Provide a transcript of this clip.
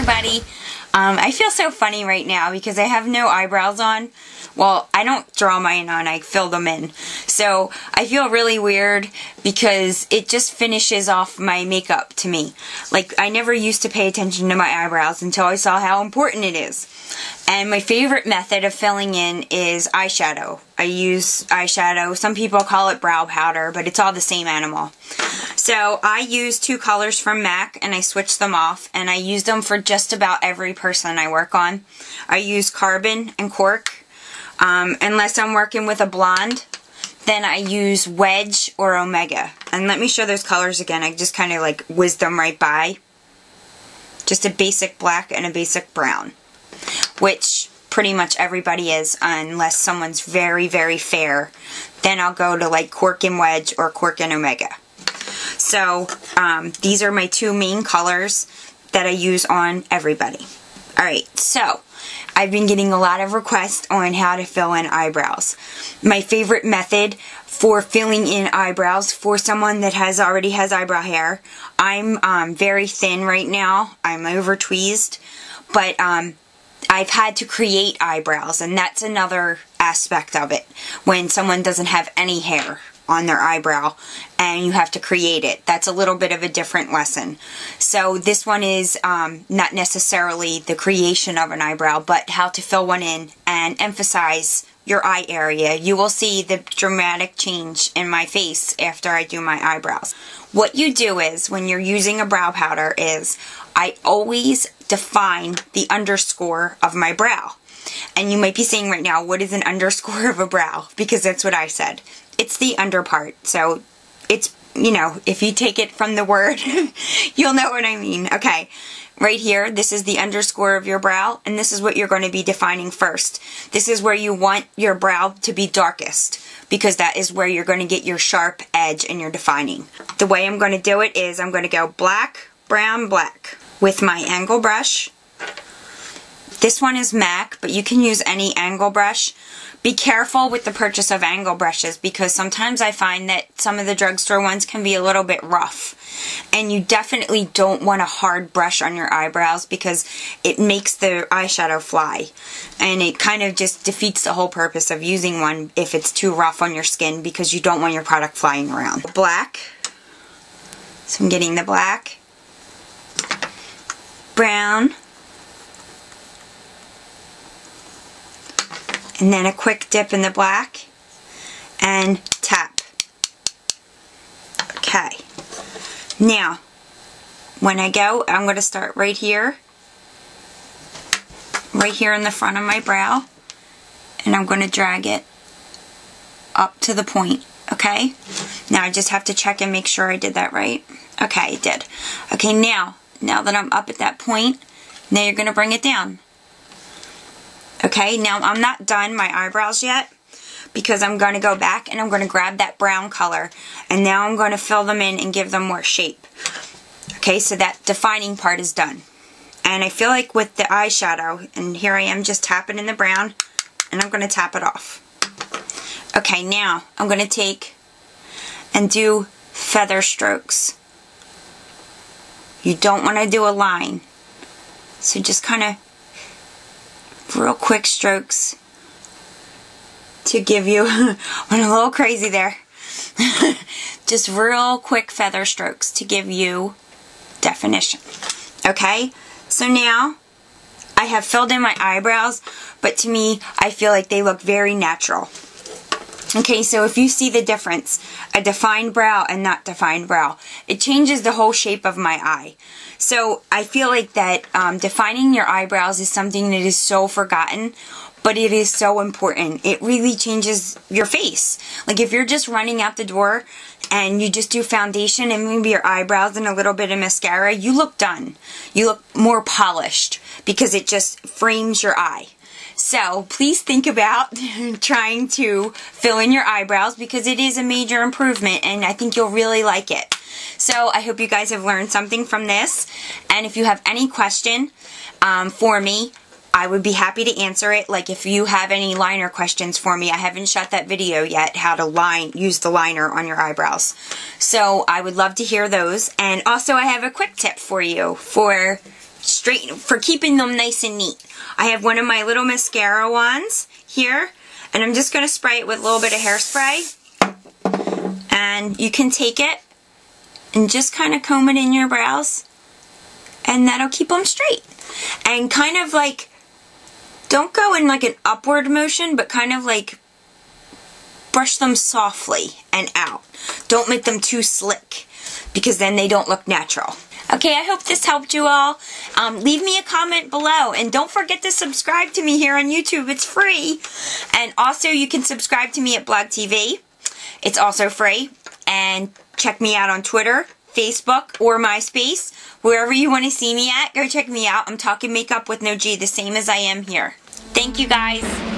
everybody. I feel so funny right now because I have no eyebrows on. Well, I don't draw mine on, I fill them in. So I feel really weird because it just finishes off my makeup to me. Like, I never used to pay attention to my eyebrows until I saw how important it is. And my favorite method of filling in is eyeshadow. I use eyeshadow. Some people call it brow powder, but it's all the same animal. So I use two colors from MAC and I switch them off, and I use them for just about every person I work on. I use Carbon and Cork. Unless I'm working with a blonde, then I use Wedge or Omega. And let me show those colors again. I just kind of like whizzed them right by. Just a basic black and a basic brown, which pretty much everybody is, unless someone's very, very fair. Then I'll go to like Cork and Wedge or Cork and Omega. So these are my two main colors that I use on everybody. Alright, so I've been getting a lot of requests on how to fill in eyebrows. My favorite method for filling in eyebrows for someone that already has eyebrow hair. I'm very thin right now. I'm over tweezed, but I've had to create eyebrows, and that's another aspect of it. When someone doesn't have any hair on their eyebrow and you have to create it, that's a little bit of a different lesson. So this one is not necessarily the creation of an eyebrow, but how to fill one in and emphasize your eye area. You will see the dramatic change in my face after I do my eyebrows. What you do is, when you're using a brow powder, is I always define the underscore of my brow. And you might be saying right now, what is an underscore of a brow? Because that's what I said. It's the under part. So it's, you know, if you take it from the word, you'll know what I mean. Okay, right here, this is the underscore of your brow, and this is what you're going to be defining first. This is where you want your brow to be darkest, because that is where you're going to get your sharp edge and your defining. The way I'm going to do it is I'm going to go black, brown, black with my angle brush. This one is MAC, but you can use any angle brush. Be careful with the purchase of angle brushes, because sometimes I find that some of the drugstore ones can be a little bit rough. And you definitely don't want a hard brush on your eyebrows, because it makes the eyeshadow fly. And it kind of just defeats the whole purpose of using one if it's too rough on your skin, because you don't want your product flying around. Black. So I'm getting the black. Brown. And then a quick dip in the black, and tap. Okay. Now, when I go, I'm going to start right here in the front of my brow, and I'm going to drag it up to the point, okay? Now I just have to check and make sure I did that right. Okay, I did. Okay, now that I'm up at that point, now you're going to bring it down. Okay, now I'm not done my eyebrows yet, because I'm going to go back and I'm going to grab that brown color, and now I'm going to fill them in and give them more shape. Okay, so that defining part is done. And I feel like with the eyeshadow, and here I am just tapping in the brown, and I'm going to tap it off. Okay, now I'm going to take and do feather strokes. You don't want to do a line. So just kind of real quick strokes to give you, went a little crazy there, just real quick feather strokes to give you definition. Okay, so now I have filled in my eyebrows, but to me, I feel like they look very natural. Okay, so if you see the difference, a defined brow and not defined brow, it changes the whole shape of my eye. So I feel like that defining your eyebrows is something that is so forgotten, but it is so important. It really changes your face. Like, if you're just running out the door and you just do foundation and maybe your eyebrows and a little bit of mascara, you look done. You look more polished because it just frames your eye. So please think about trying to fill in your eyebrows, because it is a major improvement and I think you'll really like it. So I hope you guys have learned something from this, and if you have any question for me, I would be happy to answer it. Like, if you have any liner questions for me, I haven't shot that video yet, how to use the liner on your eyebrows. So I would love to hear those. And also I have a quick tip for you for for keeping them nice and neat. I have one of my little mascara wands here, and I'm just going to spray it with a little bit of hairspray. And you can take it and just kind of comb it in your brows, and that'll keep them straight. And kind of like, don't go in like an upward motion, but kind of like brush them softly and out. Don't make them too slick, because then they don't look natural. Okay, I hope this helped you all. Leave me a comment below, and don't forget to subscribe to me here on YouTube. It's free. And also, you can subscribe to me at Blog TV. It's also free. And check me out on Twitter, Facebook, or MySpace. Wherever you want to see me at, go check me out. I'm talking makeup with no G, the same as I am here. Thank you, guys.